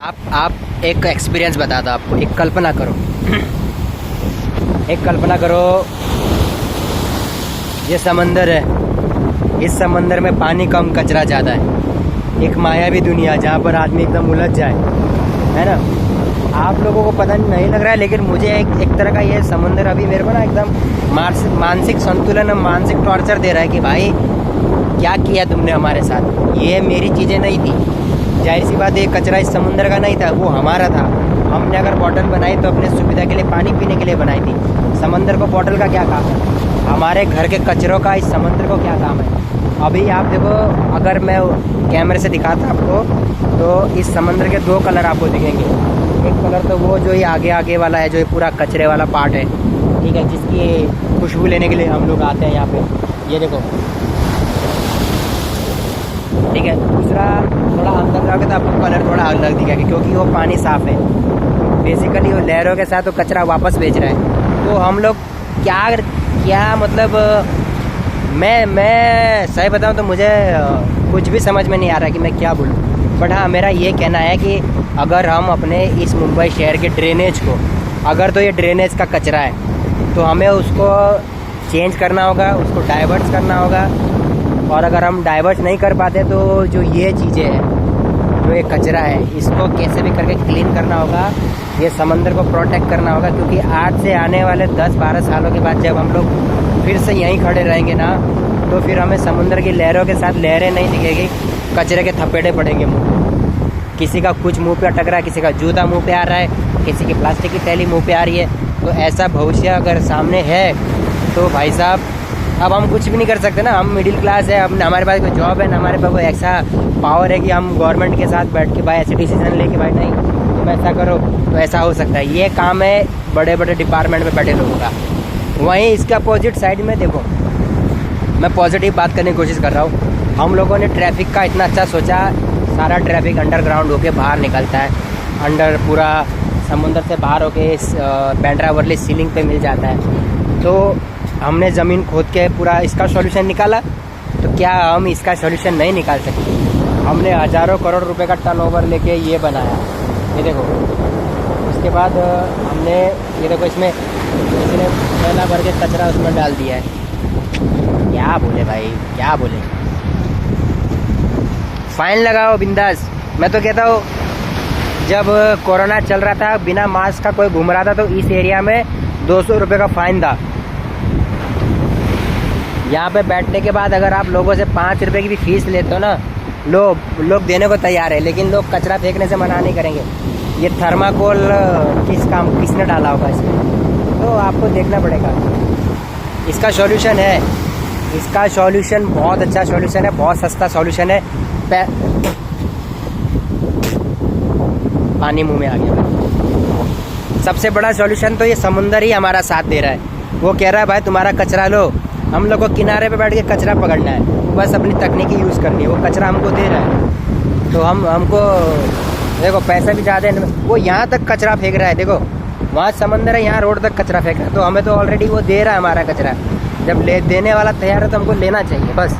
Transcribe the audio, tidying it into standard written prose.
आप एक एक्सपीरियंस बताता आपको। एक कल्पना करो एक कल्पना करो, ये समंदर है, इस समंदर में पानी कम कचरा ज़्यादा है। एक मायावी दुनिया जहाँ पर आदमी एकदम उलझ जाए, है ना। आप लोगों को पता नहीं लग रहा है, लेकिन मुझे एक तरह का ये समंदर अभी मेरे को ना एकदम मानसिक संतुलन और मानसिक टॉर्चर दे रहा है कि भाई क्या किया तुमने हमारे साथ। ये मेरी चीज़ें नहीं थी, जाहिर सी बात है, कचरा इस समुंदर का नहीं था, वो हमारा था। हमने अगर बोतल बनाई तो अपने सुविधा के लिए, पानी पीने के लिए बनाई थी। समंदर को बोतल का क्या काम है? हमारे घर के कचरों का इस समंदर को क्या काम है? अभी आप देखो, अगर मैं कैमरे से दिखाता आपको तो इस समंदर के दो कलर आपको दिखेंगे। एक कलर तो वो जो ये आगे वाला है, जो ये पूरा कचरे वाला पार्ट है, ठीक है, जिसकी खुशबू लेने के लिए हम लोग आते हैं यहाँ पे। ये देखो, ठीक है। दूसरा, थोड़ा अंदर जाओगे तो आपको कलर थोड़ा अलग दिखेगा, क्योंकि वो पानी साफ़ है। बेसिकली वो लहरों के साथ वो कचरा वापस भेज रहा है। तो हम लोग क्या मतलब, मैं सही बताऊं तो मुझे कुछ भी समझ में नहीं आ रहा कि मैं क्या बोलूं। बट हाँ, मेरा ये कहना है कि अगर हम अपने इस मुंबई शहर के ड्रेनेज को, अगर तो ये ड्रेनेज का कचरा है तो हमें उसको चेंज करना होगा, उसको डाइवर्ट करना होगा। और अगर हम डाइवर्ट नहीं कर पाते तो जो ये चीज़ें हैं, जो ये कचरा है, इसको कैसे भी करके क्लीन करना होगा। ये समंदर को प्रोटेक्ट करना होगा, क्योंकि आज से आने वाले 10-12 सालों के बाद जब हम लोग फिर से यहीं खड़े रहेंगे ना, तो फिर हमें समुद्र की लहरों के साथ लहरें नहीं दिखेगी, कचरे के थपेड़े पड़ेंगे मुँह। किसी का कुछ मुंह पे अटक रहा है, किसी का जूता मुंह पे आ रहा है, किसी की प्लास्टिक की थैली मुंह पे आ रही है। तो ऐसा भविष्य अगर सामने है तो भाई साहब, अब हम कुछ भी नहीं कर सकते ना। हम मिडिल क्लास है, अब हमारे पास कोई जॉब है ना, हमारे पास कोई ऐसा पावर है कि हम गवर्नमेंट के साथ बैठ के भाई ऐसे डिसीजन लेके भाई नहीं तुम ऐसा करो तो ऐसा हो सकता है। ये काम है बड़े बड़े डिपार्टमेंट में बैठे लोगों का। वहीं इसके अपोजिट साइड में देखो, मैं पॉजिटिव बात करने की कोशिश कर रहा हूँ। हम लोगों ने ट्रैफिक का इतना अच्छा सोचा, सारा ट्रैफिक अंडरग्राउंड होके बाहर निकलता है, अंडर पूरा समुंदर से बाहर होके इस बांद्रा वर्ली सीलिंग पे मिल जाता है। तो हमने ज़मीन खोद के पूरा इसका सॉल्यूशन निकाला, तो क्या हम इसका सॉल्यूशन नहीं निकाल सकते? हमने हज़ारों करोड़ रुपए का टर्नओवर लेके ये बनाया, ये देखो। उसके बाद हमने ये देखो, इसमें इसने पहला भर के कचरा उसमें डाल दिया है। क्या बोले भाई, क्या बोले। फाइन लगाओ बिंदास। मैं तो कहता हूँ, जब कोरोना चल रहा था, बिना मास्क का कोई घूम रहा था तो इस एरिया में 200 रुपये का फ़ाइन था। यहाँ पे बैठने के बाद अगर आप लोगों से 5 रुपये की भी फीस लेते हो ना, लोग देने को तैयार है, लेकिन लोग कचरा फेंकने से मना नहीं करेंगे। ये थर्माकोल किसने डाला होगा इसमें, तो आपको देखना पड़ेगा। इसका सॉल्यूशन है, इसका सॉल्यूशन बहुत अच्छा सॉल्यूशन है, बहुत सस्ता सॉल्यूशन है। पानी मुंह में आ गया। सबसे बड़ा सॉल्यूशन तो ये समुंदर ही हमारा साथ दे रहा है। वो कह रहा है भाई तुम्हारा कचरा लो, हम लोग को किनारे पे बैठ के कचरा पकड़ना है, बस अपनी तकनीकी यूज़ करनी है। वो कचरा हमको दे रहा है, तो हमको देखो पैसा भी ज़्यादा है। वो यहाँ तक कचरा फेंक रहा है, देखो वहाँ समंदर है, यहाँ रोड तक कचरा फेंक रहा है। तो हमें तो ऑलरेडी वो दे रहा है हमारा कचरा। जब देने वाला तैयार है तो हमको लेना चाहिए बस।